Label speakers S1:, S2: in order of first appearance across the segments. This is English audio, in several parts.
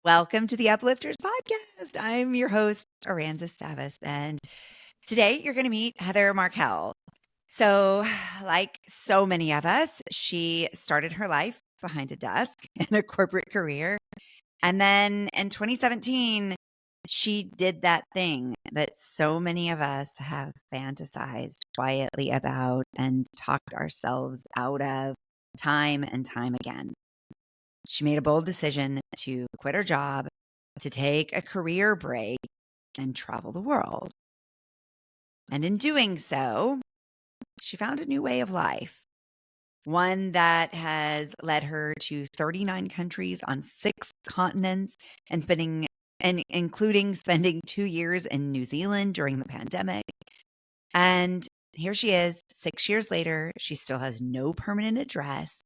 S1: Welcome to the Uplifters podcast. I'm your host, Aranza Savas, and today you're going to meet Heather Markel. So, like so many of us, she started her life behind a desk in a corporate career. And then in 2017, she did that thing that so many of us have fantasized quietly about and talked ourselves out of time and time again. She made a bold decision to quit her job, to take a career break, and travel the world. And in doing so, she found a new way of life, one that has led her to 39 countries on 6 continents and including spending 2 years in New Zealand during the pandemic. And here she is, 6 years later. She still has no permanent address,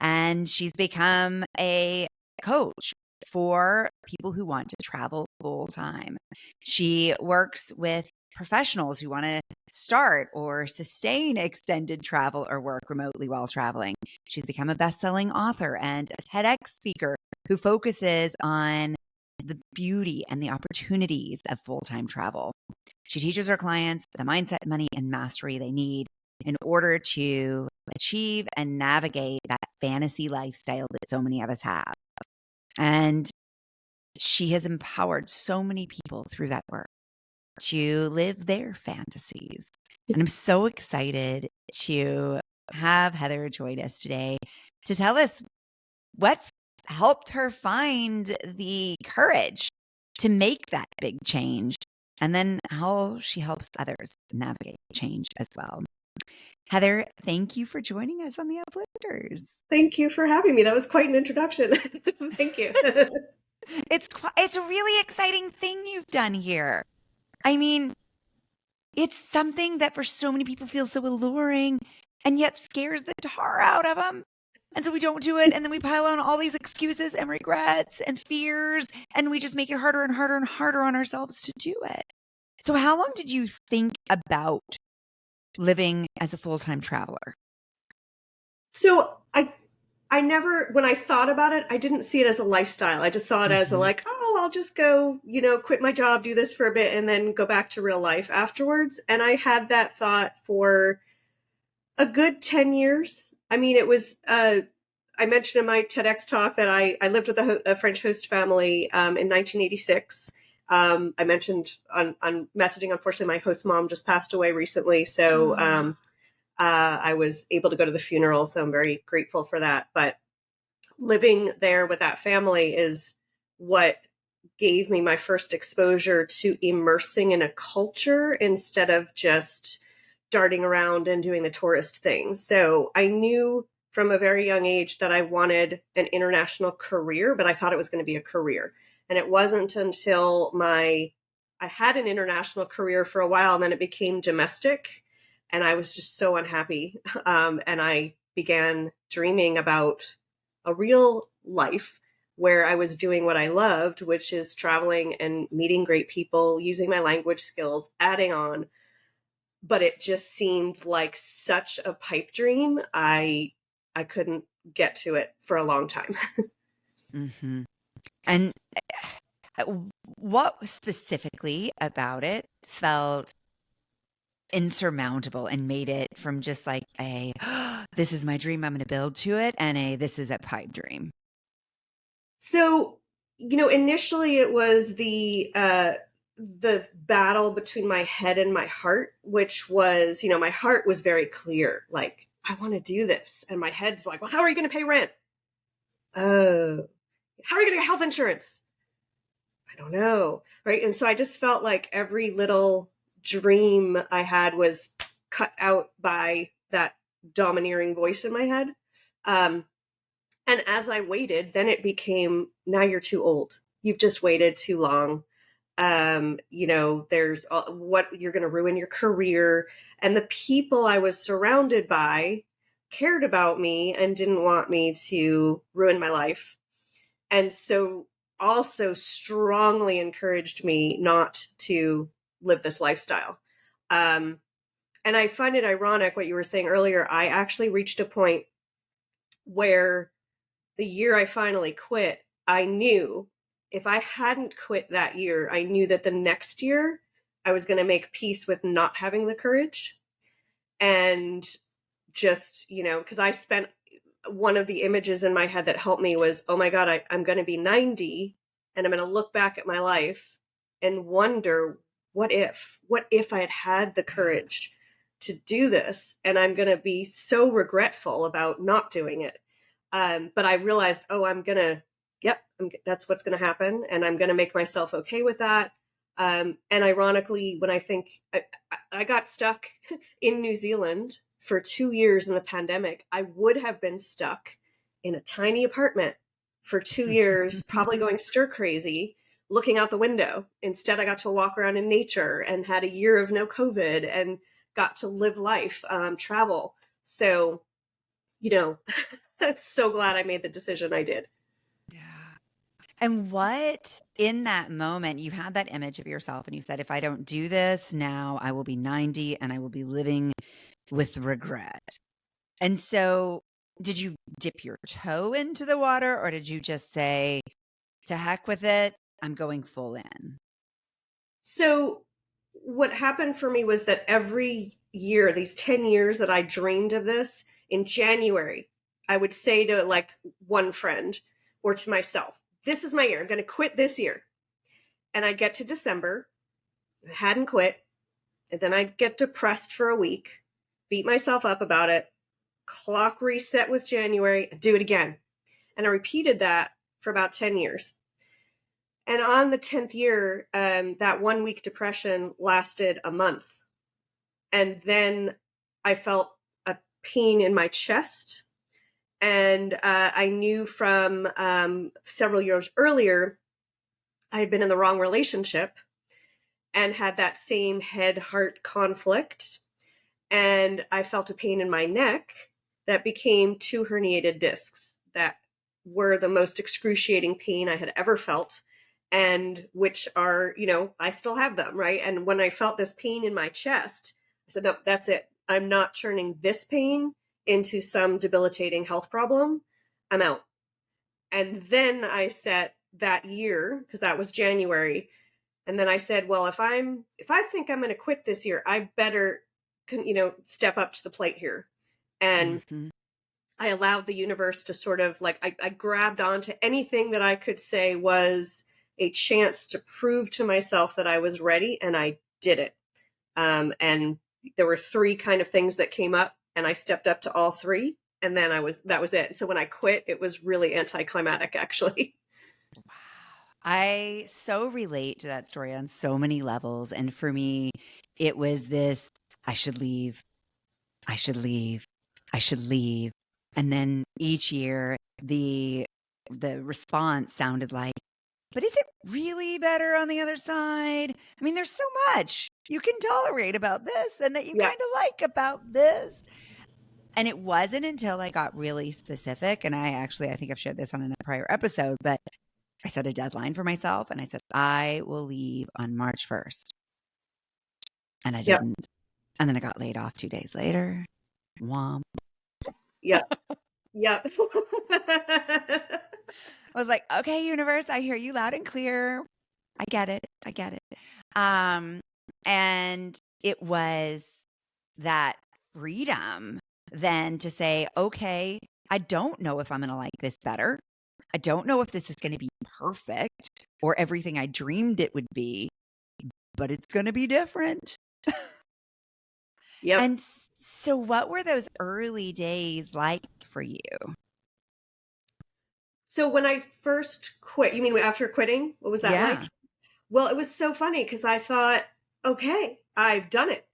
S1: and she's become a coach for people who want to travel full time. She works with professionals who want to start or sustain extended travel or work remotely while traveling. She's become a best-selling author and a TEDx speaker who focuses on the beauty and the opportunities of full-time travel. She teaches her clients the mindset, money, and mastery they need in order to achieve and navigate that fantasy lifestyle that so many of us have. And she has empowered so many people through that work to live their fantasies. And I'm so excited to have Heather join us today to tell us what helped her find the courage to make that big change, and then how she helps others navigate change as well. Heather, thank you for joining us on the Uplifters.
S2: Thank you for having me. That was quite an introduction. Thank you.
S1: It's a really exciting thing you've done here. I mean, it's something that for so many people feels so alluring and yet scares the tar out of them. And so we don't do it. And then we pile on all these excuses and regrets and fears. And we just make it harder and harder and harder on ourselves to do it. So how long did you think about living as a full-time traveler?
S2: So I never, when I thought about it, I didn't see it as a lifestyle. I just saw it as a
S1: Mhm.
S2: like, oh, I'll just go, quit my job, do this for a bit, and then go back to real life afterwards. And I had that thought for a good 10 years. I mean, it was, I mentioned in my TEDx talk that I lived with a French host family in 1986. I mentioned on messaging, unfortunately, my host mom just passed away recently. So I was able to go to the funeral. So I'm very grateful for that. But living there with that family is what gave me my first exposure to immersing in a culture instead of just darting around and doing the tourist things. So I knew from a very young age that I wanted an international career, but I thought it was going to be a career. And it wasn't until I had an international career for a while, and then it became domestic. And I was just so unhappy. And I began dreaming about a real life where I was doing what I loved, which is traveling and meeting great people, using my language skills, adding on. But it just seemed like such a pipe dream. I couldn't get to it for a long time.
S1: Mm-hmm. And uh, what specifically about it felt insurmountable and made it from just like a this is my dream, I'm going to build to it, and a this is a pipe dream?
S2: So, initially it was the battle between my head and my heart, which was, my heart was very clear, like, I want to do this. And my head's like, well, how are you going to pay rent? Oh, how are you going to get health insurance? I don't know. Right. And so I just felt like every little dream I had was cut out by that domineering voice in my head. Um, and as I waited, then it became, now you're too old. You've just waited too long. There's what you're going to ruin your career. And the people I was surrounded by cared about me and didn't want me to ruin my life. And so also strongly encouraged me not to live this lifestyle. Um, and I find it ironic what you were saying earlier. I actually reached a point where the year I finally quit, I knew if I hadn't quit that year, I knew that the next year I was going to make peace with not having the courage. And just, because I spent one of the images in my head that helped me was, oh my God, I'm going to be 90 and I'm going to look back at my life and wonder, what if I had had the courage to do this? And I'm going to be so regretful about not doing it. But I realized, oh, that's what's going to happen. And I'm going to make myself okay with that. And ironically, when I got stuck in New Zealand for 2 years in the pandemic, I would have been stuck in a tiny apartment for 2 years, probably going stir crazy, looking out the window. Instead, I got to walk around in nature and had a year of no COVID and got to live life, travel. So, I'm so glad I made the decision I did.
S1: Yeah. And what in that moment, you had that image of yourself and you said, if I don't do this now, I will be 90 and I will be living with regret. And so, did you dip your toe into the water or did you just say, to heck with it, I'm going full in?
S2: So, what happened for me was that every year, these 10 years that I dreamed of this, in January, I would say to like one friend or to myself, this is my year. I'm going to quit this year. And I'd get to December, I hadn't quit. And then I'd get depressed for a week, beat myself up about it, clock reset with January, do it again. And I repeated that for about 10 years. And on the 10th year, that 1 week depression lasted a month. And then I felt a pain in my chest. And I knew from several years earlier, I had been in the wrong relationship and had that same head heart conflict. And I felt a pain in my neck that became 2 herniated discs that were the most excruciating pain I had ever felt, and which are, I still have them, right? And when I felt this pain in my chest, I said, no, that's it. I'm not turning this pain into some debilitating health problem. I'm out. And then I set that year, because that was January. And then I said, well, if I think I'm going to quit this year, I better, step up to the plate here. And
S1: Mhm.
S2: I allowed the universe to sort of like, I grabbed onto anything that I could say was a chance to prove to myself that I was ready, and I did it. And there were 3 kind of things that came up, and I stepped up to all 3. And then that was it. So when I quit, it was really anticlimactic, actually.
S1: Wow. I so relate to that story on so many levels. And for me, it was this I should leave, I should leave, I should leave. And then each year, the response sounded like, but is it really better on the other side? I mean, there's so much you can tolerate about this and that you
S2: Yeah.
S1: kind of like about this. And it wasn't until I got really specific, and I think I've shared this on a prior episode, but I set a deadline for myself and I said, I will leave on March 1st. And I
S2: Yep.
S1: didn't. And then I got laid off 2 days later. Womp.
S2: Yep. Yep.
S1: I was like, okay, universe, I hear you loud and clear. I get it. I get it. And it was that freedom then to say, okay, I don't know if I'm going to like this better. I don't know if this is going to be perfect or everything I dreamed it would be, but it's going to be different.
S2: Yep.
S1: And so, what were those early days like for you?
S2: So when I first quit, you mean after quitting? What was that like?
S1: Yeah.
S2: Well, it was so funny because I thought, okay, I've done it.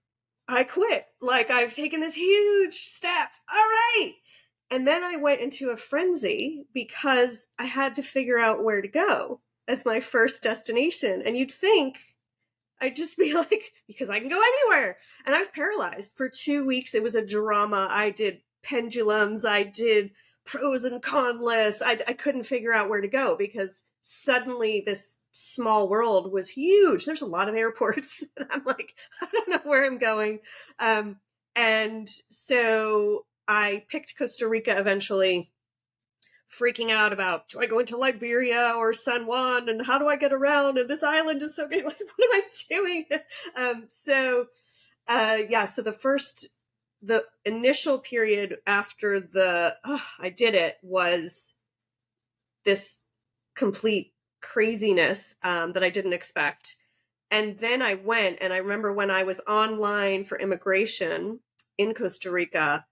S2: I quit. Like, I've taken this huge step. All right. And then I went into a frenzy because I had to figure out where to go as my first destination. And you'd think I'd just be like, because I can go anywhere. And I was paralyzed for 2 weeks. It was a drama. I did pendulums. I did pros and con lists. I couldn't figure out where to go because suddenly this small world was huge. There's a lot of airports. And I'm like, I don't know where I'm going. And so I picked Costa Rica eventually freaking out about, do I go into Liberia or San Juan, and how do I get around? And this island is so big. Like, what am I doing? So the initial period after I did it was this complete craziness that I didn't expect. And then I went, and I remember when I was online for immigration in Costa Rica,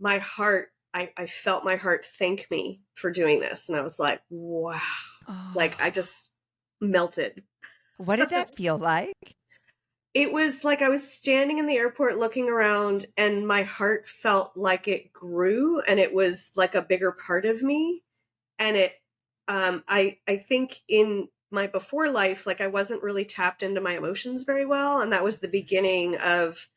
S2: I felt my heart thank me for doing this. And I was like, wow, like I
S1: Oh,
S2: just melted.
S1: what did that feel like?
S2: It was like I was standing in the airport looking around, and my heart felt like it grew, and it was like a bigger part of me. And I think in my before life, like I wasn't really tapped into my emotions very well. And that was the beginning of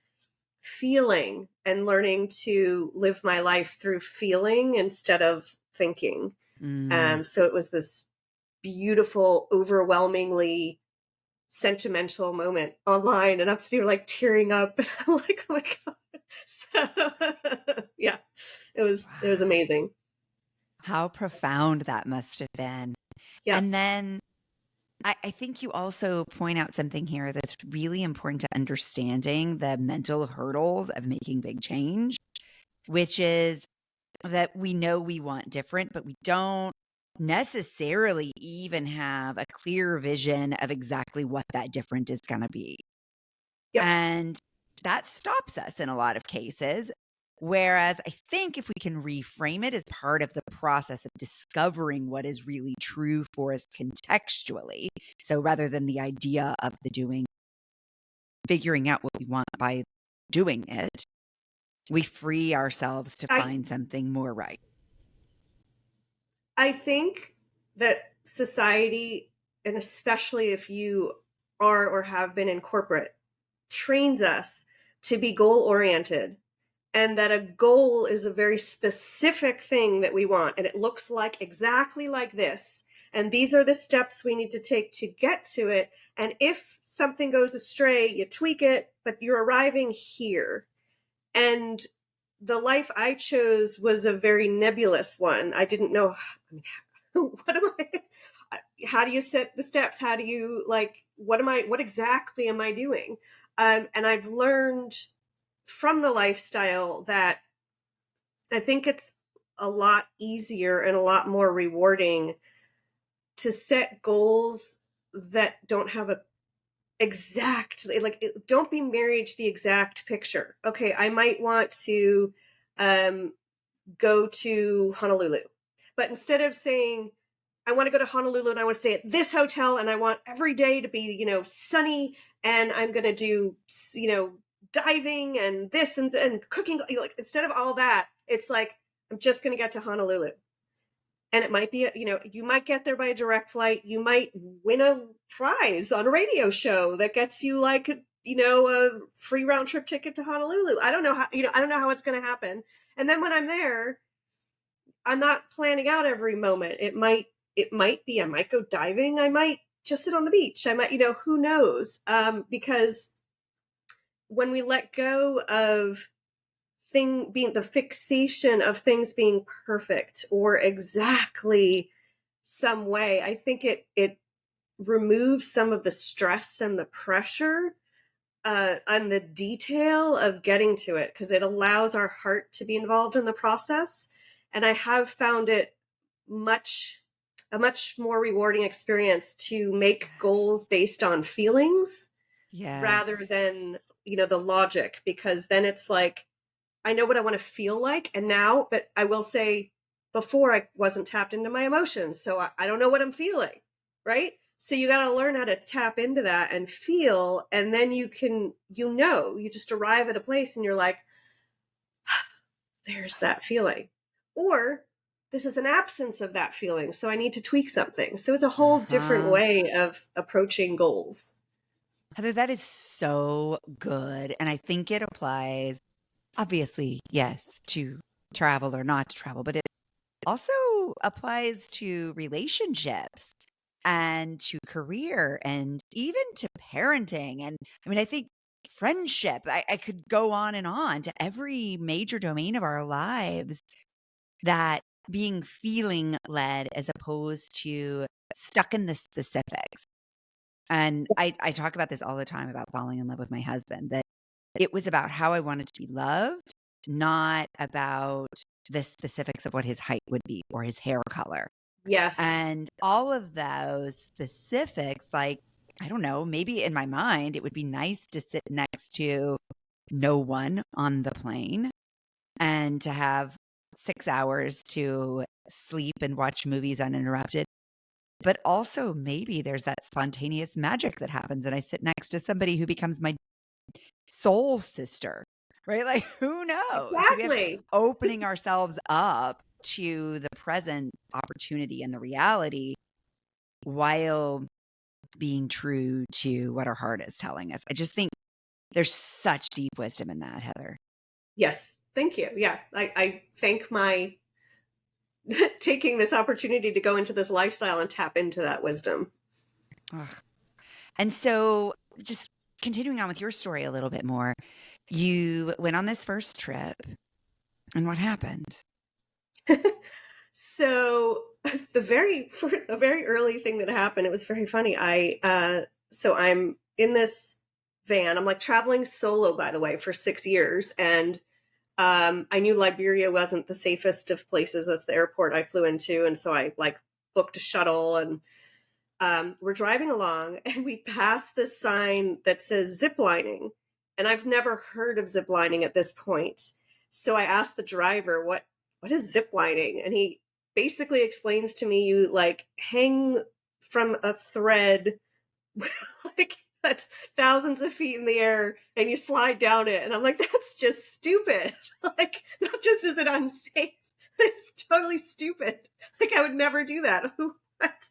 S2: feeling and learning to live my life through feeling instead of thinking.
S1: Mm.
S2: So it was this beautiful, overwhelmingly sentimental moment online, and I'm sitting here like tearing up, and I'm like, oh my god. So yeah, it was
S1: Wow.
S2: amazing.
S1: How profound that must have been.
S2: Yeah.
S1: And then I think you also point out something here that's really important to understanding the mental hurdles of making big change, which is that we know we want different, but we don't necessarily even have a clear vision of exactly what that different is going to be.
S2: Yep.
S1: And that stops us in a lot of cases. Whereas I think if we can reframe it as part of the process of discovering what is really true for us contextually, so rather than the idea of the doing, figuring out what we want by doing it, we free ourselves to
S2: I
S1: find something more right.
S2: I think that society, and especially if you are or have been in corporate, trains us to be goal oriented, and that a goal is a very specific thing that we want, and it looks like exactly like this, and these are the steps we need to take to get to it, and if something goes astray, you tweak it, but you're arriving here. And the life I chose was a very nebulous one. I didn't know, I mean, what am I, how do you set the steps? How do you, like, what exactly am I doing? And I've learned from the lifestyle that I think it's a lot easier and a lot more rewarding to set goals that don't have a exact, like, don't be married to the exact picture. Okay, I might want to um go to Honolulu, but instead of saying I want to go to Honolulu and I want to stay at this hotel and I want every day to be, sunny, and I'm going to do, diving and this and cooking, like, instead of all that, it's like I'm just going to get to Honolulu. And it might be, you might get there by a direct flight. You might win a prize on a radio show that gets you, like, a free round trip ticket to Honolulu. I don't know how, I don't know how it's going to happen. And then when I'm there, I'm not planning out every moment. It might be, I might go diving. I might just sit on the beach. I might, who knows? Because when we let go of thing being the fixation of things being perfect or exactly some way, I think it removes some of the stress and the pressure and the detail of getting to it, because it allows our heart to be involved in the process. And I have found it much a much more rewarding experience to make goals based on feelings
S1: Yes.
S2: rather than, the logic, because then it's like I know what I want to feel like. And now, but I will say, before I wasn't tapped into my emotions. So I don't know what I'm feeling. Right. So you got to learn how to tap into that and feel. And then you just arrive at a place and you're like, there's that feeling. Or this is an absence of that feeling. So I need to tweak something. So it's a whole different
S1: Uh-huh.
S2: way of approaching goals.
S1: Heather, that is so good. And I think it applies, obviously, yes, to travel or not to travel, but it also applies to relationships and to career and even to parenting. And I mean, I think friendship, I could go on and on to every major domain of our lives that being feeling led as opposed to stuck in the specifics. And I talk about this all the time about falling in love with my husband, that it was about how I wanted to be loved, not about the specifics of what his height would be or his hair color.
S2: Yes.
S1: And all of those specifics, like, I don't know, maybe in my mind, it would be nice to sit next to no one on the plane and to have 6 hours to sleep and watch movies uninterrupted. But also, maybe there's that spontaneous magic that happens, and I sit next to somebody who becomes my soul sister, right? Like, who knows? So we have
S2: Exactly.
S1: opening ourselves up to the present opportunity and the reality while being true to what our heart is telling us. I just think there's such deep wisdom in that, Heather.
S2: Yes. Thank you. Yeah. I thank my taking this opportunity to go into this lifestyle and tap into that wisdom.
S1: Ugh. And so, just continuing on with your story a little bit more, you went on this first trip, and what happened?
S2: So a very early thing that happened, it was very funny. So I'm in this van. I'm like traveling solo, by the way, for 6 years, and I knew Liberia wasn't the safest of places. That's the airport I flew into, and so I like booked a shuttle, and we're driving along, and we pass this sign that says zip lining, and I've never heard of zip lining at this point. So I asked the driver, what is zip lining? And he basically explains to me, you like hang from a thread like that's thousands of feet in the air and you slide down it. And I'm like, that's just stupid. Like, not just is it unsafe, it's totally stupid. Like, I would never do that. What?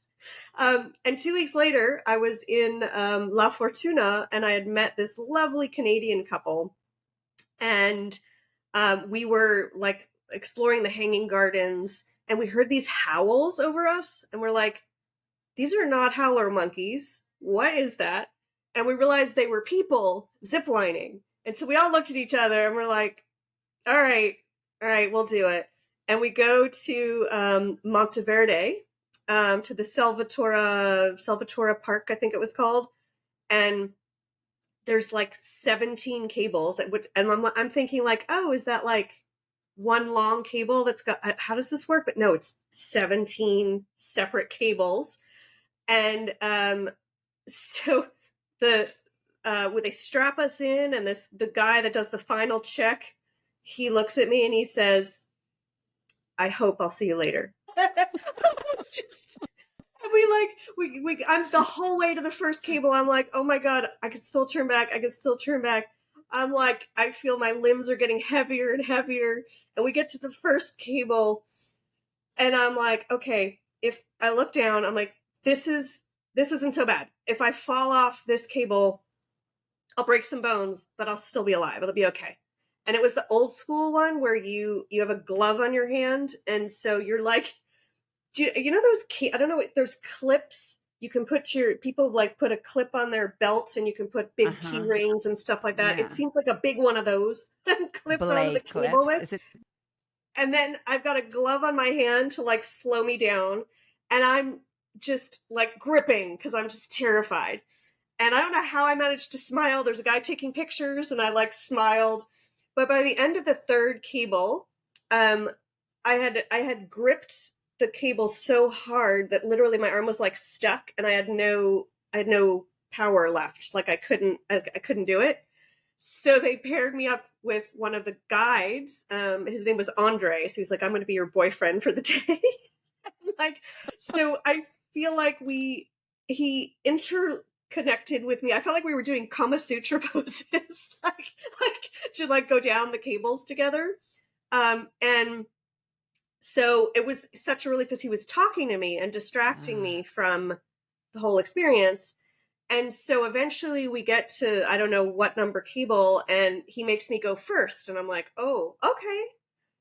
S2: And 2 weeks later, I was in La Fortuna, and I had met this lovely Canadian couple. And we were like exploring the hanging gardens, and we heard these howls over us. And we're like, these are not howler monkeys. What is that? And we realized they were people ziplining. And so we all looked at each other and we're like, all right, we'll do it. And we go to Monteverde, to the Salvatora Park, I think it was called. And there's like 17 cables. And I'm thinking like, oh, is that like one long cable that's got, how does this work? But no, it's 17 separate cables. And so the when they strap us in, and the guy that does the final check, he looks at me and he says, I hope I'll see you later. It's just, I'm the whole way to the first cable. I'm like, oh my God, I could still turn back. I'm like, I feel my limbs are getting heavier and heavier. And we get to the first cable, and I'm like, okay, if I look down, I'm like, this isn't so bad. If I fall off this cable, I'll break some bones, but I'll still be alive. It'll be okay. And it was the old school one where you have a glove on your hand, and so you're like, you know those I don't know, there's clips you can people like put a clip on their belt, and you can put big key rings and stuff like that. It
S1: Yeah.
S2: seems like a big one of those clipped onto the
S1: Belay
S2: cable
S1: clips.
S2: with.
S1: Is it?
S2: And then I've got a glove on my hand to like slow me down, and I'm just like gripping because I'm just terrified. And I don't know how I managed to smile. There's a guy taking pictures, and I like smiled. But by the end of the third cable, I had gripped the cable so hard that literally my arm was like stuck, and I had no power left. Like I couldn't do it. So they paired me up with one of the guides. His name was Andre. So he's like, I'm going to be your boyfriend for the day. Like, so I feel like he interconnected with me. I felt like we were doing Kama Sutra poses, like to like go down the cables together. And so it was such a relief because he was talking to me and distracting me from the whole experience. And so eventually we get to, I don't know what number cable, and he makes me go first. And I'm like, oh, okay.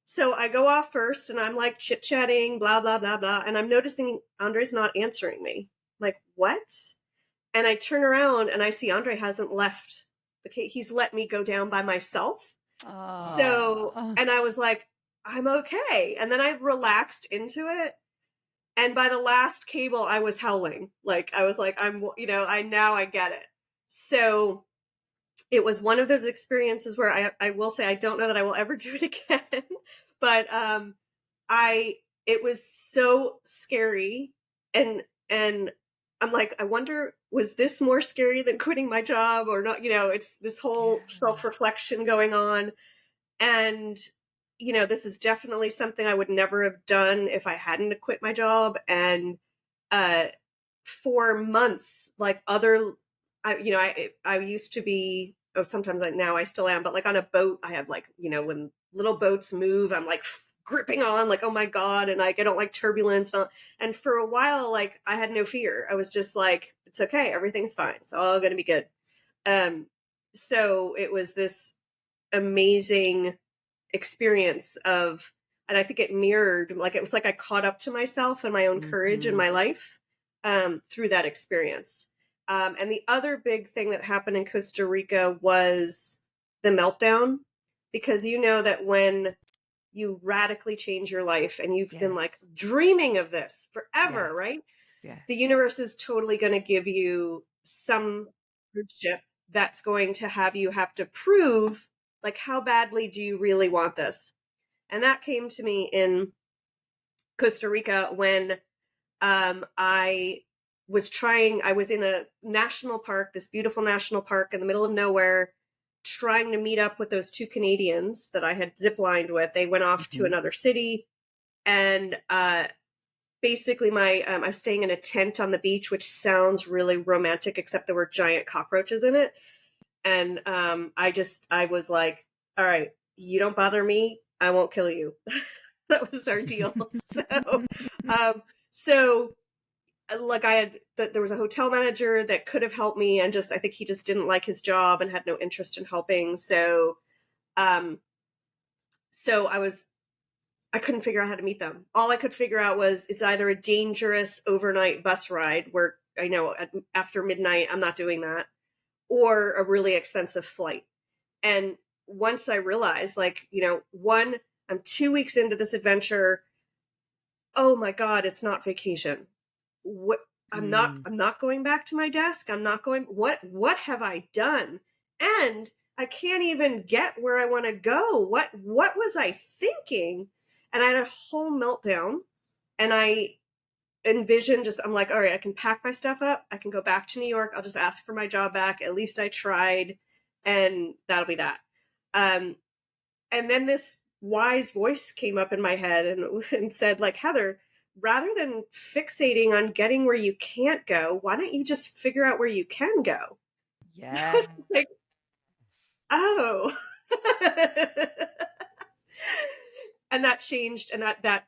S2: So I go off first, and I'm like chit-chatting, blah, blah, blah, blah. And I'm noticing Andre's not answering me. I'm like, what? And I turn around and I see Andre hasn't left. He's let me go down by myself. So,
S1: Oh.
S2: and I was like, I'm okay. And then I relaxed into it. And by the last cable, I was howling. Like, I was like, I get it. So it was one of those experiences where I will say, I don't know that I will ever do it again, but, I, it was so scary. And I'm like, I wonder, was this more scary than quitting my job or not? It's this whole
S1: Yeah.
S2: self-reflection going on. And, this is definitely something I would never have done if I hadn't quit my job. And, uh, for months, like I used to be, oh, sometimes now I still am, but like on a boat, I have like, when little boats move, I'm like gripping on, like, oh my God. And like, I don't like turbulence. And for a while, like I had no fear. I was just like, it's okay. Everything's fine. It's all going to be good. Um, so it was this amazing experience of, and I think it mirrored, like, it was like I caught up to myself and my own courage in
S1: Mhm.
S2: my life, through that experience. And the other big thing that happened in Costa Rica was the meltdown, because that when you radically change your life and you've been
S1: Yes.
S2: like dreaming of this forever,
S1: Yes.
S2: right?
S1: Yes.
S2: The universe is totally going to give you some hardship that's going to have you have to prove, like, how badly do you really want this? And that came to me in Costa Rica when, I was in a national park, this beautiful national park in the middle of nowhere, trying to meet up with those two Canadians that I had ziplined with. They went off to
S1: Mhm.
S2: another city. And basically, I was staying in a tent on the beach, which sounds really romantic, except there were giant cockroaches in it. And I was like, all right, you don't bother me, I won't kill you. That was our deal. Um, so like there was a hotel manager that could have helped me, and I think he just didn't like his job and had no interest in helping. Um, so I couldn't figure out how to meet them. All I could figure out was it's either a dangerous overnight bus ride where I know after midnight I'm not doing that, or a really expensive flight. And once I realized, like, one, I'm 2 weeks into this adventure. Oh my God, it's not vacation. What?
S1: Mm.
S2: I'm not going back to my desk. I'm not going, what have I done? And I can't even get where I want to go. What was I thinking? And I had a whole meltdown, and I envisioned I'm like, all right, I can pack my stuff up. I can go back to New York. I'll just ask for my job back. At least I tried, and that'll be that. Um, and then this wise voice came up in my head and said, like, Heather, rather than fixating on getting where you can't go, why don't you just figure out where you can go? I
S1: Yes.
S2: was like, oh. And that changed, and that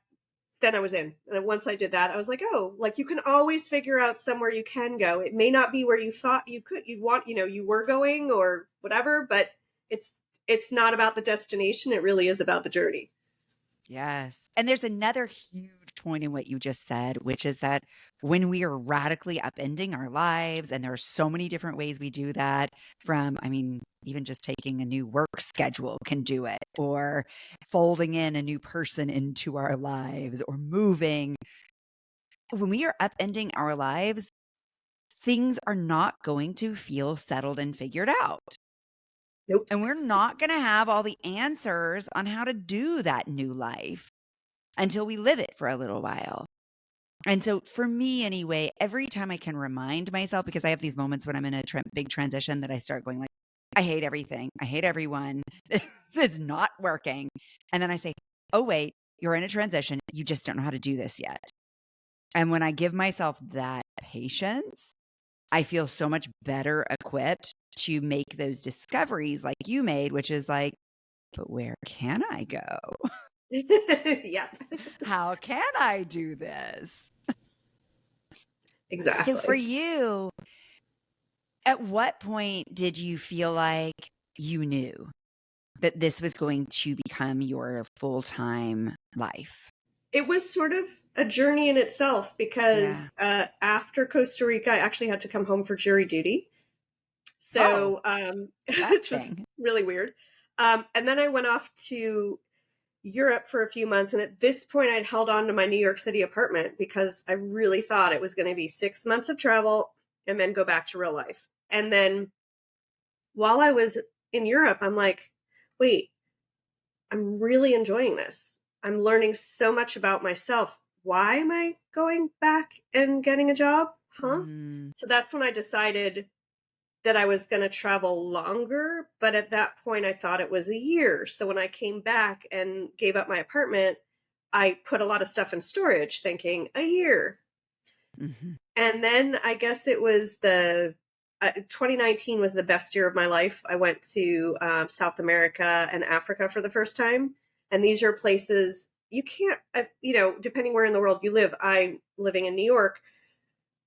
S2: then I was in. And once I did that, I was like, oh, like, you can always figure out somewhere you can go. It may not be where you thought you were going or whatever, but it's it's not about the destination. It really is about the journey.
S1: Yes. And there's another huge point in what you just said, which is that when we are radically upending our lives, and there are so many different ways we do that, from, I mean, even just taking a new work schedule can do it, or folding in a new person into our lives, or moving. When we are upending our lives, things are not going to feel settled and figured out.
S2: Nope.
S1: And we're not going to have all the answers on how to do that new life until we live it for a little while. And so for me anyway, every time I can remind myself, because I have these moments when I'm in a big transition that I start going like, I hate everything. I hate everyone. This is not working. And then I say, oh, wait, you're in a transition. You just don't know how to do this yet. And when I give myself that patience, I feel so much better equipped to make those discoveries like you made, which is like, but where can I go?
S2: Yeah,
S1: How can I do this? So for
S2: exactly.
S1: you, at what point did you feel like you knew that this was going to become your full-time life?
S2: It was sort of a journey in itself
S1: Yeah.
S2: because after Costa Rica, I actually had to come home for jury duty.
S1: Oh,
S2: So, which was
S1: exciting.
S2: really weird. And then I went off to Europe for a few months. And at this point, I'd held on to my New York City apartment because I really thought it was going to be 6 months of travel and then go back to real life. And then while I was in Europe, I'm like, wait, I'm really enjoying this. I'm learning so much about myself. Why am I going back and getting a job? Huh?
S1: Mm,
S2: So that's when I decided that I was going to travel longer. But at that point, I thought it was a year. So when I came back and gave up my apartment, I put a lot of stuff in storage thinking a year.
S1: mhm,
S2: And then I guess it was 2019 was the best year of my life. I went to South America and Africa for the first time. And these are places you can't, depending where in the world you live, I'm living in New York.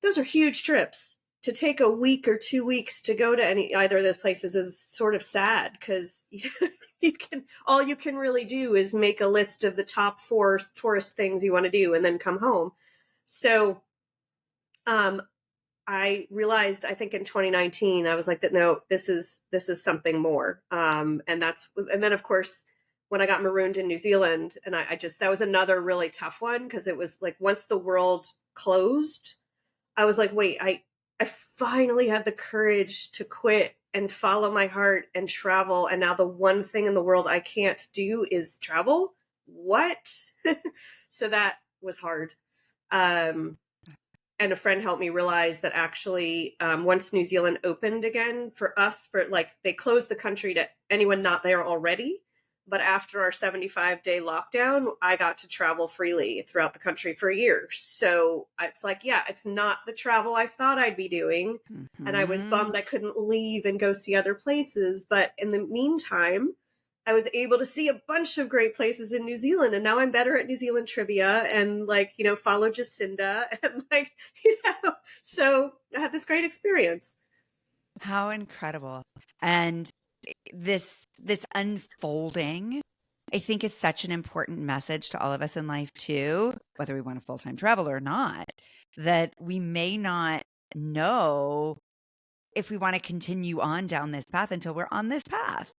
S2: Those are huge trips. To take a week or 2 weeks to go to either of those places is sort of sad because all you can really do is make a list of the top 4 tourist things you want to do and then come home. So um, I realized, I think in 2019, I was like, that no, this is something more. And then of course, when I got marooned in New Zealand, and I just that was another really tough one because it was like once the world closed, I was like, wait, I finally had the courage to quit and follow my heart and travel. And now the one thing in the world I can't do is travel. What? So that was hard. Um, and a friend helped me realize that actually once New Zealand opened again for us, for like they closed the country to anyone not there already, but after our 75-day lockdown I got to travel freely throughout the country for a year. So it's like, yeah, it's not the travel I thought I'd be doing, and I was
S1: mhm.
S2: bummed I couldn't leave and go see other places, but in the meantime I was able to see a bunch of great places in New Zealand, and now I'm better at New Zealand trivia and follow Jacinda and so I had this great experience.
S1: How incredible. And this unfolding, I think, is such an important message to all of us in life too, whether we want a full-time travel or not, that we may not know if we want to continue on down this path until we're on this path.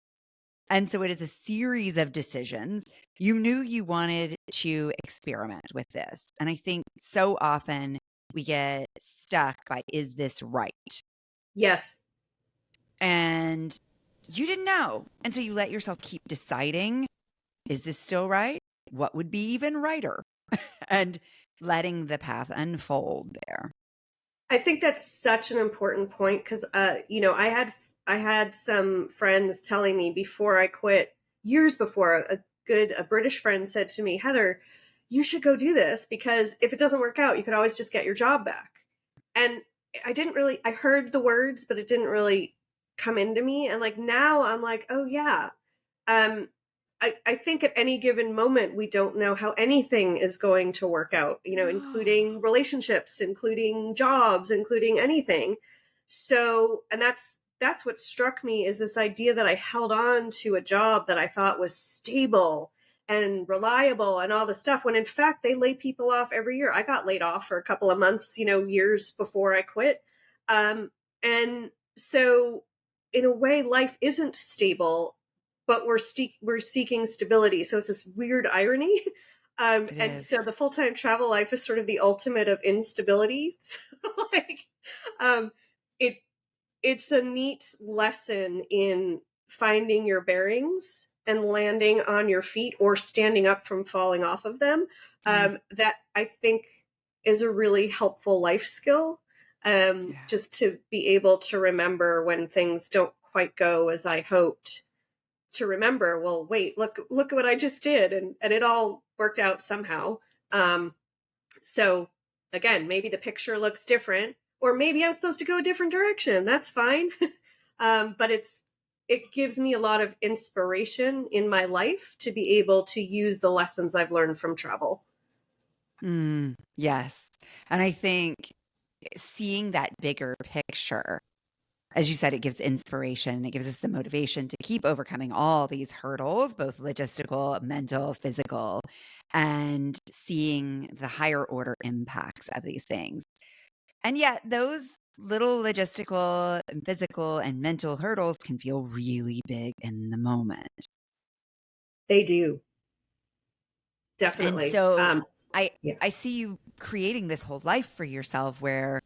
S1: And so it is a series of decisions. You knew you wanted to experiment with this. And I think so often we get stuck by, is this right?
S2: Yes.
S1: And you didn't know. And so you let yourself keep deciding, is this still right? What would be even righter? And letting the path unfold there.
S2: I think that's such an important point because I had some friends telling me before I quit, years before, a British friend said to me, Heather, you should go do this because if it doesn't work out, you could always just get your job back. And I heard the words, but it didn't really come into me. And like now I'm like, oh yeah. Um, I think at any given moment, we don't know how anything is going to work out,
S1: No.
S2: including relationships, including jobs, including anything. So, and that's what struck me is this idea that I held on to a job that I thought was stable and reliable and all the stuff when in fact they lay people off every year. I got laid off for a couple of months, years before I quit. And so in a way life isn't stable, but we're seeking stability. So it's this weird irony.
S1: It
S2: And so
S1: is.
S2: the full time travel life is sort of the ultimate of instability. So like, um, it it's a neat lesson in finding your bearings and landing on your feet or standing up from falling off of them.
S1: Mm,
S2: That I think is a really helpful life skill.
S1: yeah.
S2: Just to be able to remember when things don't quite go as I hoped, to remember, well, wait, look at what I just did, and it all worked out somehow. Um, so again, maybe the picture looks different, or maybe I'm supposed to go a different direction. That's fine. But it gives me a lot of inspiration in my life to be able to use the lessons I've learned from travel.
S1: Yes. And I think seeing that bigger picture, as you said, it gives inspiration. It gives us the motivation to keep overcoming all these hurdles, both logistical, mental, physical, and seeing the higher order impacts of these things. And yet, those little logistical and physical and mental hurdles can feel really big in the moment.
S2: They do.
S1: And
S2: definitely.
S1: so I
S2: Yeah.
S1: I see you creating this whole life for yourself where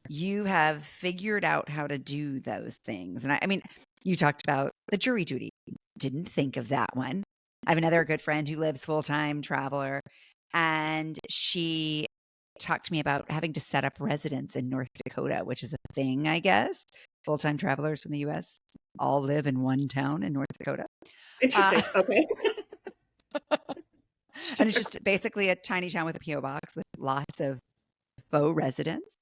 S1: you have figured out how to do those things. And I mean, you talked about the jury duty. Didn't think of that one. I have another good friend who lives full-time traveler, and she talked to me about having to set up residence in North Dakota, which is a thing, I guess. Full-time travelers from the US all live in one town in North Dakota. Uh,
S2: Interesting. Okay.
S1: and it's just basically a tiny town with a PO box with lots of faux residents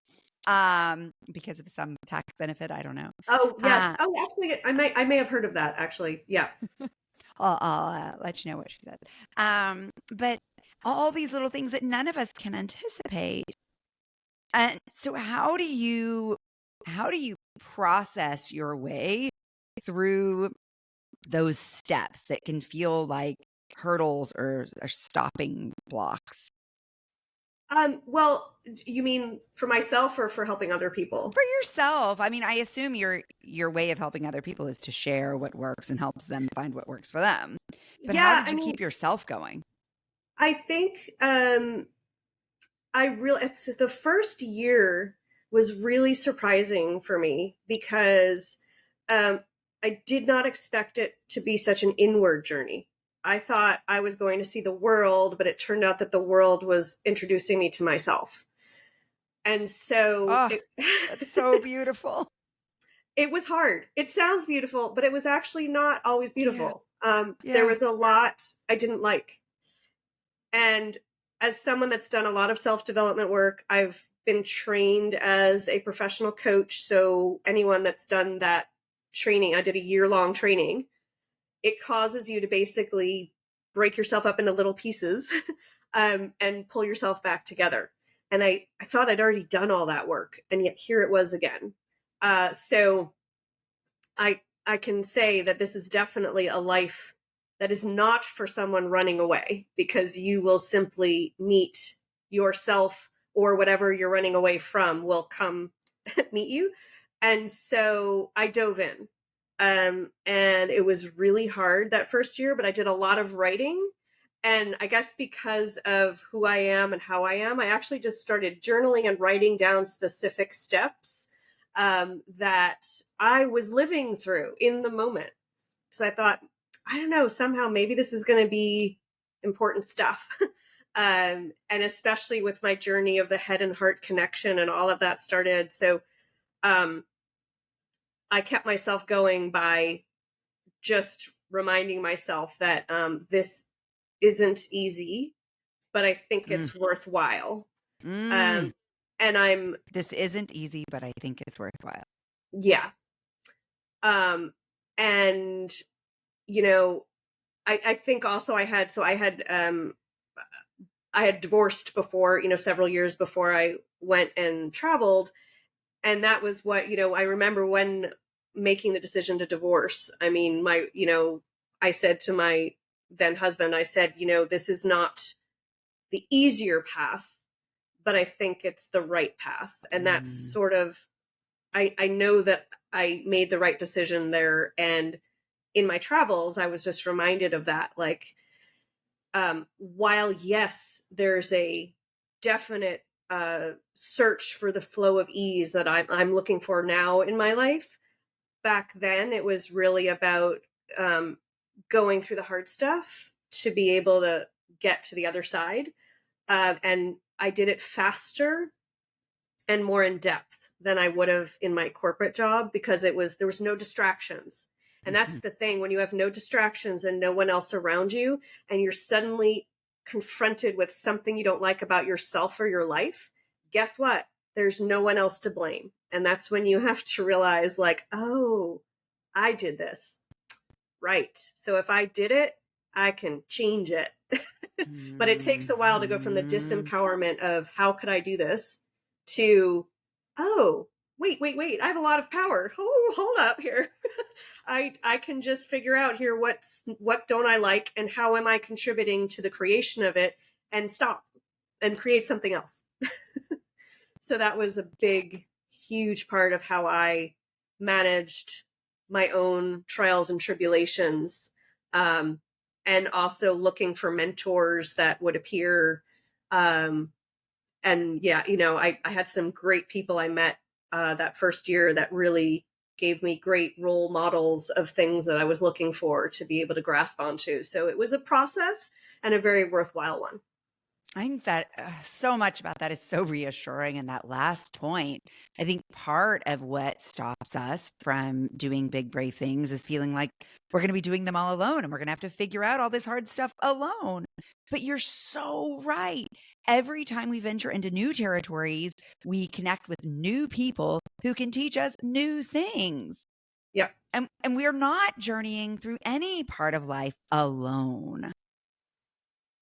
S1: because of some tax benefit. I don't know.
S2: Oh, yes.
S1: Uh,
S2: Oh, actually, I may have heard of that, actually. Yeah.
S1: I'll let you know what she said. But all these little things that none of us can anticipate. And so how do you process your way through those steps that can feel like hurdles or stopping blocks
S2: Well, you mean for myself or for helping other people?
S1: for yourself? I mean, I assume your way of helping other people is to share what works and helps them find what works for them. But how
S2: Yeah,
S1: did
S2: I
S1: you
S2: mean,
S1: keep yourself going?
S2: I think it's the first year was really surprising for me because um, I did not expect it to be such an inward journey. I thought I was going to see the world, but it turned out that the world was introducing me to myself. And so
S1: Oh, that's so beautiful.
S2: it was hard. It sounds beautiful, but it was actually not always
S1: Yeah.
S2: beautiful. There
S1: Yeah.
S2: was a lot I didn't like. And as someone that's done a lot of self development work, I've been trained as a professional coach. So, anyone that's done that training, I did a year-long training, it causes you to basically break yourself up into little pieces and pull yourself back together. And I thought I'd already done all that work, and yet here it was again. So I can say that this is definitely a life that is not for someone running away, because you will simply meet yourself, or whatever you're running away from will come meet you. And so I dove in. And it was really hard that first year, but I did a lot of writing. And I guess because of who I am and how I am, I actually just started journaling and writing down specific steps that I was living through in the moment. Because I thought, I don't know, somehow maybe this is going to be important stuff. And especially with my journey of the head and heart connection and all of that started. So um, I kept myself going by just reminding myself that this isn't easy, but I think
S1: Mm.
S2: it's worthwhile.
S1: Mm.
S2: Um, and I'm,
S1: This isn't easy, but I think it's worthwhile.
S2: yeah. Um, and, you know, I think also I had divorced before, several years before I went and traveled. And that was what, I remember when making the decision to divorce. I mean, I said to my then husband, I said, this is not the easier path, but I think it's the right path. And that's
S1: Mm.
S2: sort of, I know that I made the right decision there. And in my travels, I was just reminded of that. Like, while yes, there's a definite search for the flow of ease that I'm looking for now in my life, back then it was really about um, going through the hard stuff to be able to get to the other side. And I did it faster and more in depth than I would have in my corporate job, because there was no distractions. And that's
S1: Mhm.
S2: the thing, when you have no distractions and no one else around you, and you're suddenly confronted with something you don't like about yourself or your life, guess what? There's no one else to blame. And that's when you have to realize, like, oh, I did this. Right. So if I did it, I can change it. But it takes a while to go from the
S1: Mhm.
S2: disempowerment of how could I do this to, oh, wait, I have a lot of power. Oh, hold up here. I can just figure out here what don't I like and how am I contributing to the creation of it, and stop and create something else. So that was a big, huge part of how I managed my own trials and tribulations. Um, and also looking for mentors that would appear. And yeah, I had some great people I met that first year that really gave me great role models of things that I was looking for to be able to grasp onto. So it was a process and a very worthwhile one.
S1: I think that so much about that is so reassuring. And that last point, I think part of what stops us from doing big, brave things is feeling like we're going to be doing them all alone and we're going to have to figure out all this hard stuff alone. But you're so right. Every time we venture into new territories, we connect with new people who can teach us new things.
S2: Yeah.
S1: And we're not journeying through any part of life alone.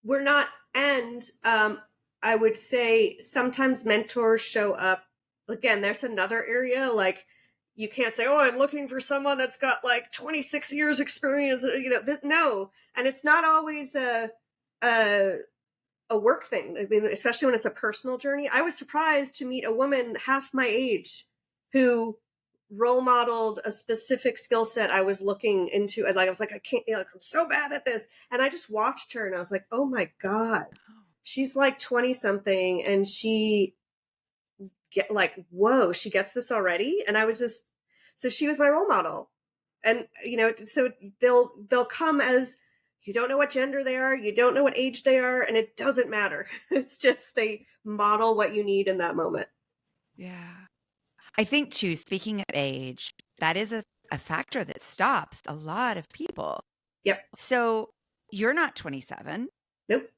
S2: We're not. And I would say sometimes mentors show up. Again, that's another area. Like, you can't say, oh, I'm looking for someone that's got like 26 years experience. No. And it's not always a a work thing. I mean, especially when it's a personal journey. I was surprised to meet a woman half my age who role modeled a specific skill set I was looking into. And like, I was like, I can't, like, I'm so bad at this. And I just watched her and I was like, oh my God, she's like 20 something and she get like, whoa, she gets this already. And I was just, so she was my role model. And, so they'll come as, you don't know what gender they are, you don't know what age they are, and it doesn't matter. It's just they model what you need in that moment.
S1: Yeah. I think too, speaking of age, that is a factor that stops a lot of people.
S2: Yep.
S1: So you're not 27.
S2: Nope.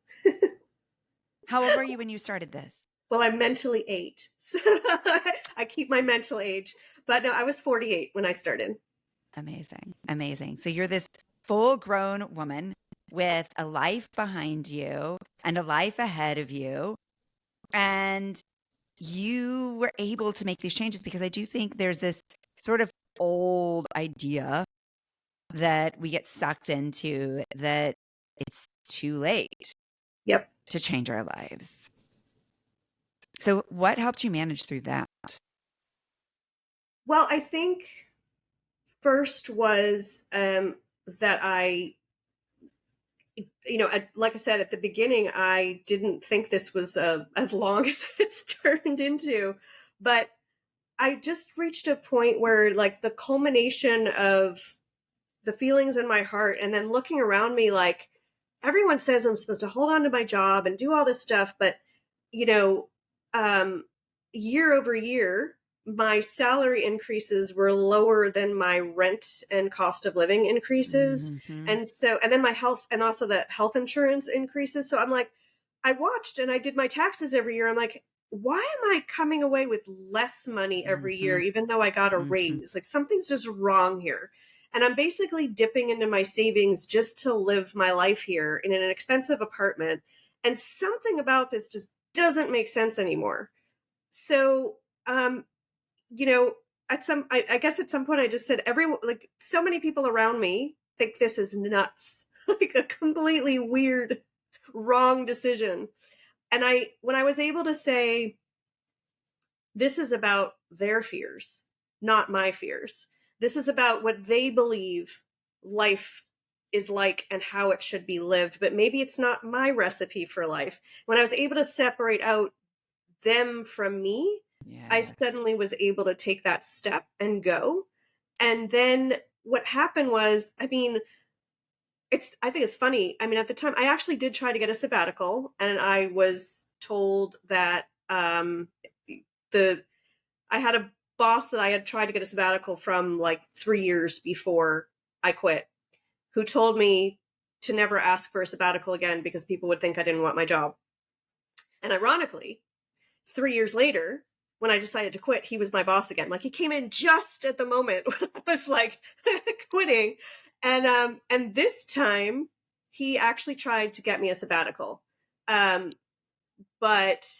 S1: How old were you when you started this?
S2: Well, I'm mentally 8. So I keep my mental age. But no, I was 48 when I started.
S1: Amazing. Amazing. So you're this full grown woman with a life behind you and a life ahead of you. And you were able to make these changes because I do think there's this sort of old idea that we get sucked into that it's too late
S2: Yep.
S1: to change our lives. So what helped you manage through that?
S2: Well, I think first was that like I said at the beginning, I didn't think this was as long as it's turned into, but I just reached a point where, like, the culmination of the feelings in my heart and then looking around me, like, everyone says I'm supposed to hold on to my job and do all this stuff, but you know um year over year my salary increases were lower than my rent and cost of living increases.
S1: Mm-hmm.
S2: And then my health, and also the health insurance increases. So I'm like, I watched and I did my taxes every year. I'm like, why am I coming away with less money every year
S1: Mm-hmm.
S2: even though I got a
S1: Mm-hmm.
S2: raise? Like, something's just wrong here. And I'm basically dipping into my savings just to live my life here in an expensive apartment. And something about this just doesn't make sense anymore. So, um, you know, I guess at some point I just said, everyone, like, so many people around me think this is nuts, like a completely weird, wrong decision. And when I was able to say, this is about their fears, not my fears. This is about what they believe life is like and how it should be lived, but maybe it's not my recipe for life. When I was able to separate out them from me, I
S1: Yes.
S2: suddenly was able to take that step and go. And then what happened was, I think it's funny. I mean, at the time, I actually did try to get a sabbatical, and I was told that the I had a boss that I had tried to get a sabbatical from like 3 years before I quit, who told me to never ask for a sabbatical again because people would think I didn't want my job. And ironically, 3 years later, when I decided to quit, he was my boss again. Like, he came in just at the moment when I was like quitting. And this time he actually tried to get me a sabbatical. But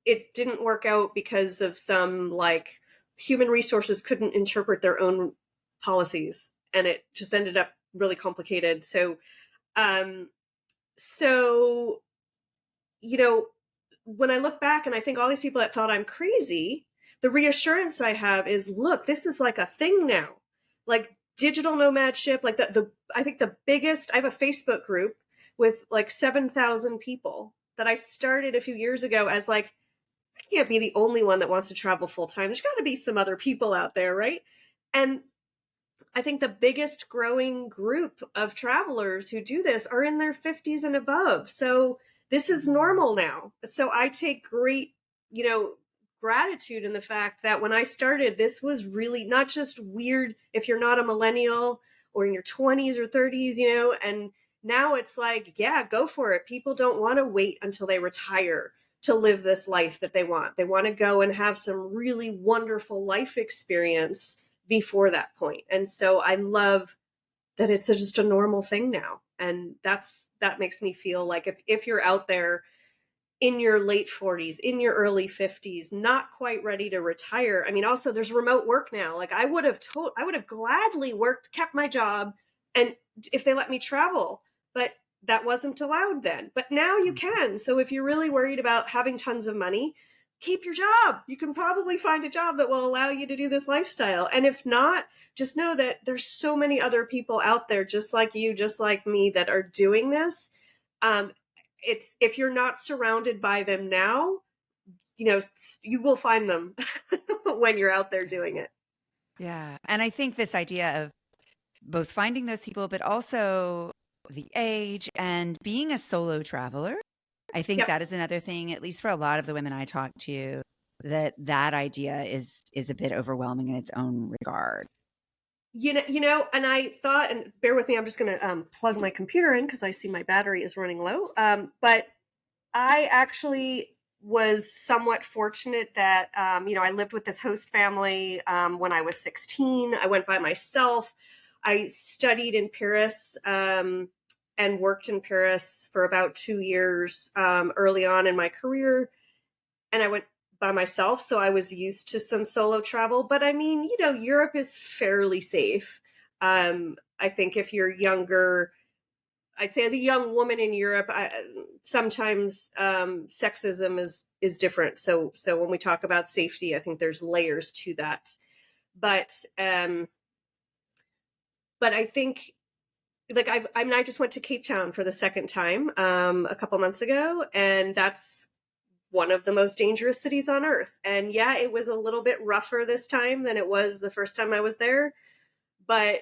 S2: it didn't work out because of some, like, human resources couldn't interpret their own policies, and it just ended up really complicated. Um so you know when I look back and I think all these people that thought I'm crazy, the reassurance I have is, look, this is like a thing now. Like, digital nomadship, like I think the biggest, I have a Facebook group with like 7,000 people that I started a few years ago as like, I can't be the only one that wants to travel full time. There's got to be some other people out there, right? And I think the biggest growing group of travelers who do this are in their 50s and above. So this is normal now. So I take great, gratitude in the fact that when I started, this was really not just weird if you're not a millennial or in your 20s or 30s, and now it's like, yeah, go for it. People don't want to wait until they retire to live this life that they want. They want to go and have some really wonderful life experience before that point. And so I love that it's just a normal thing now. And that makes me feel like if you're out there in your late 40s, in your early 50s, not quite ready to retire. I mean, also there's remote work now. Like I would have gladly kept my job and if they let me travel, but that wasn't allowed then. But now you can. So if you're really worried about having tons of money, keep your job. You can probably find a job that will allow you to do this lifestyle. And if not, just know that there's so many other people out there, just like you, just like me, that are doing this. It's if you're not surrounded by them now, you will find them when you're out there doing it.
S1: Yeah. And I think this idea of both finding those people, but also the age and being a solo traveler, I think
S2: Yep.
S1: that is another thing, at least for a lot of the women I talk to, that idea is a bit overwhelming in its own regard.
S2: And I thought, and bear with me, I'm just going to plug my computer in because I see my battery is running low. But I actually was somewhat fortunate that, I lived with this host family when I was 16. I went by myself. I studied in Paris and worked in Paris for about 2 years early on in my career. And I went by myself, so I was used to some solo travel. But I mean, Europe is fairly safe. I think if you're younger, I'd say as a young woman in Europe, sometimes sexism is different. So when we talk about safety, I think there's layers to that. But I think like I just went to Cape Town for the second time a couple months ago, and that's one of the most dangerous cities on earth. And yeah, it was a little bit rougher this time than it was the first time I was there. But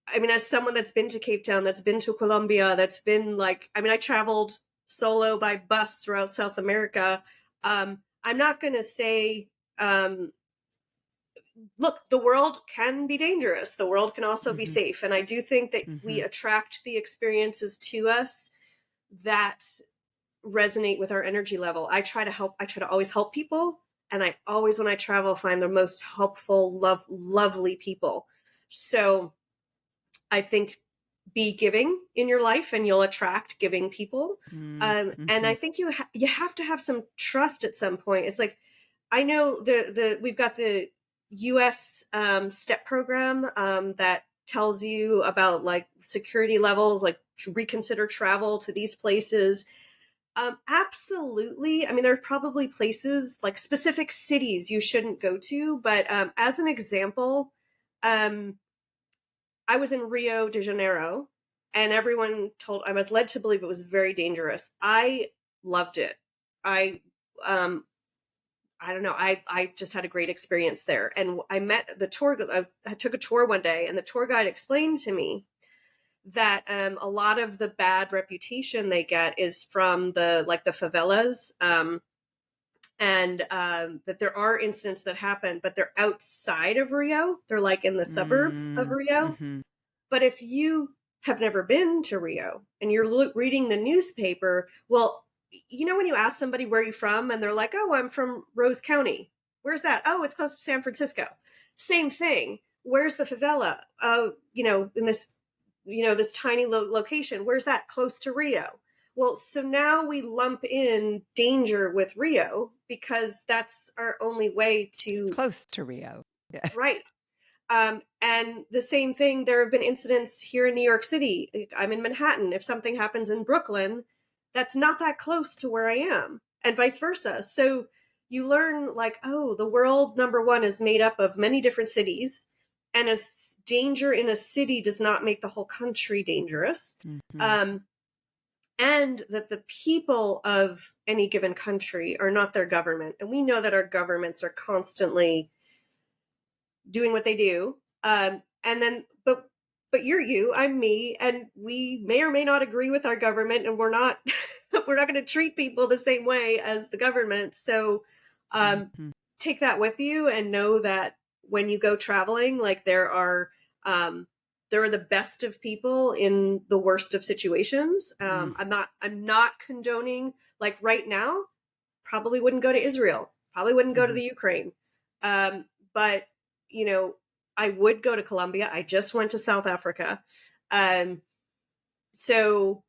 S2: I mean, as someone that's been to Cape Town, that's been to Colombia, that's been I traveled solo by bus throughout South America. I'm not going to say, look, the world can be dangerous. The world can also be safe. And I do think that we attract the experiences to us that resonate with our energy level. I try to always help people. And I always, when I travel, find the most helpful, lovely people. So I think be giving in your life and you'll attract giving people. And I think you have to have some trust at some point. It's like, I know we've got the US STEP program that tells you about like security levels, like reconsider travel to these places. Absolutely. I mean, there are probably places like specific cities you shouldn't go to, but as an example, I was in Rio de Janeiro and I was led to believe it was very dangerous. I loved it. I don't know. I just had a great experience there. And I met I took a tour one day and the tour guide explained to me that a lot of the bad reputation they get is from the favelas, and that there are incidents that happen, but they're outside of Rio. They're like in the suburbs of Rio. But if you have never been to Rio and you're reading the newspaper, well, when you ask somebody where you're from and they're like, oh, I'm from Rose County. Where's that? Oh, it's close to San Francisco. Same thing. Where's the favela? Oh, in this, this tiny location. Where's that? Close to Rio. Well, so now we lump in danger with Rio because that's our only way to...
S1: It's close to Rio. Yeah.
S2: Right. And the same thing, there have been incidents here in New York City. I'm in Manhattan. If something happens in Brooklyn, that's not that close to where I am, and vice versa. So you learn like, oh, the world, number one, is made up of many different cities. and danger in a city does not make the whole country dangerous.
S1: Mm-hmm.
S2: Um, and that the people of any given country are not their government. And we know that our governments are constantly doing what they do. And then, but you're you, I'm me, and we may or may not agree with our government, and we're not we're not going to treat people the same way as the government. So,
S1: Mm-hmm.
S2: take that with you and know that when you go traveling, like um, there are the best of people in the worst of situations.
S1: Mm.
S2: I'm not condoning, like right now, probably wouldn't go to Israel, probably wouldn't go to
S1: Mm-hmm.
S2: the Ukraine. But, you know, I would go to Colombia. I just went to South Africa. Um, so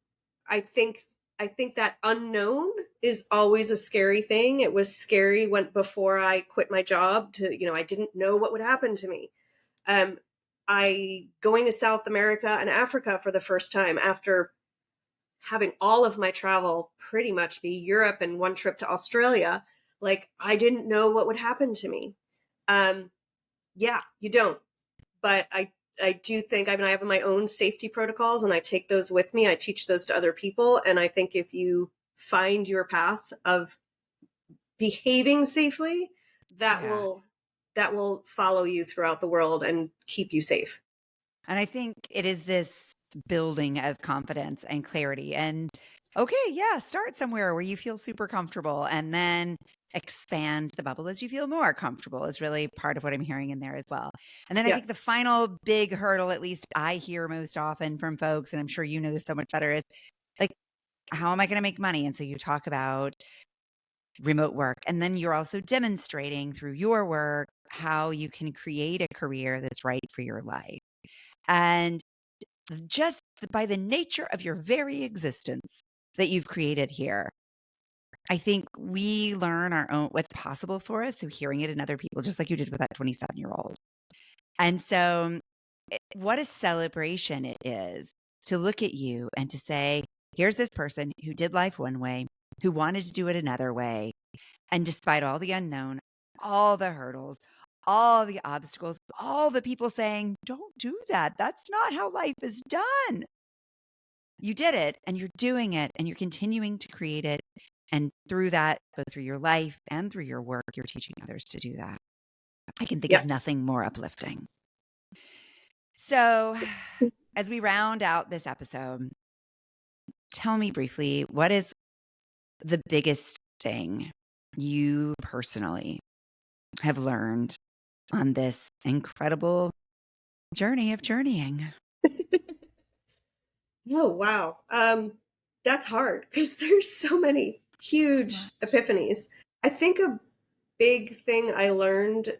S2: I think I think that unknown is always a scary thing. It was scary when before I quit my job to, I didn't know what would happen to me. Um, I going to South America and Africa for the first time after having all of my travel pretty much be Europe and one trip to Australia. Like I didn't know what would happen to me. Um, yeah, you don't. But I do think, I mean, I have my own safety protocols and I take those with me. I teach those to other people. And I think if you find your path of behaving safely, that
S1: Yeah.
S2: will that will follow you throughout the world and keep you safe.
S1: And I think it is this building of confidence and clarity. And okay, yeah, start somewhere where you feel super comfortable and then expand the bubble as you feel more comfortable is really part of what I'm hearing in there as well. And then I
S2: Yeah.
S1: think the final big hurdle, at least I hear most often from folks, and I'm sure you know this so much better, is like, how am I going to make money? And so you talk about remote work. And then you're also demonstrating through your work how you can create a career that's right for your life. And just by the nature of your very existence that you've created here, I think we learn our own what's possible for us through hearing it in other people, just like you did with that 27-year-old. And so, what a celebration it is to look at you and to say, here's this person who did life one way, who wanted to do it another way. And despite all the unknown, all the hurdles, all the obstacles, all the people saying, don't do that. That's not how life is done. You did it and you're doing it and you're continuing to create it. And through that, both through your life and through your work, you're teaching others to do that. I can think
S2: Yeah.
S1: of nothing more uplifting. So, as we round out this episode, tell me briefly, what is the biggest thing you personally have learned on this incredible journey of journeying?
S2: Oh, wow. That's hard because there's so many
S1: So
S2: huge
S1: much.
S2: epiphanies. I think a big thing I learned,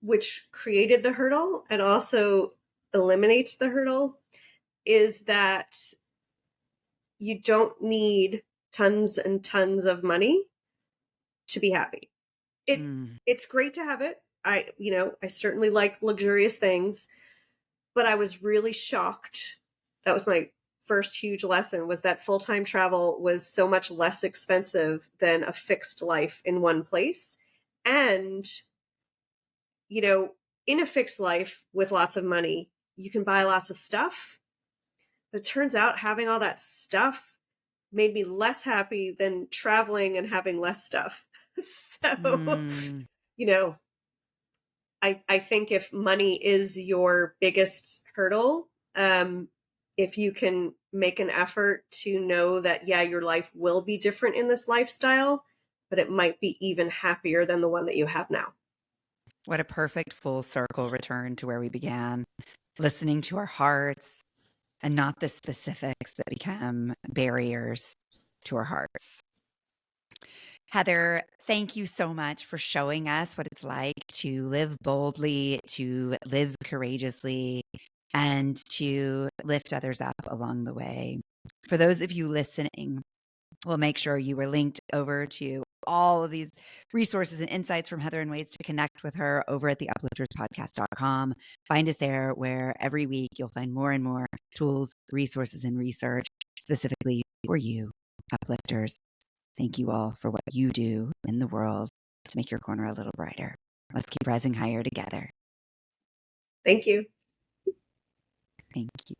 S2: which created the hurdle and also eliminates the hurdle, is that you don't need tons and tons of money to be happy. It
S1: Mm,
S2: it's great to have it. I certainly like luxurious things, but I was really shocked. That was my first huge lesson, was that full-time travel was so much less expensive than a fixed life in one place. And, you know, in a fixed life with lots of money, you can buy lots of stuff. But it turns out having all that stuff made me less happy than traveling and having less stuff. So,
S1: mm.
S2: you know, I think if money is your biggest hurdle, if you can make an effort to know that, yeah, your life will be different in this lifestyle, but it might be even happier than the one that you have now.
S1: What a perfect full circle return to where we began, listening to our hearts and not the specifics that become barriers to our hearts. Heather, thank you so much for showing us what it's like to live boldly, to live courageously, and to lift others up along the way. For those of you listening, we'll make sure you were linked over to all of these resources and insights from Heather and ways to connect with her over at theuplifterspodcast.com. Find us there where every week you'll find more and more tools, resources, and research specifically for you, uplifters. Thank you all for what you do in the world to make your corner a little brighter. Let's keep rising higher together.
S2: Thank you.
S1: Thank you.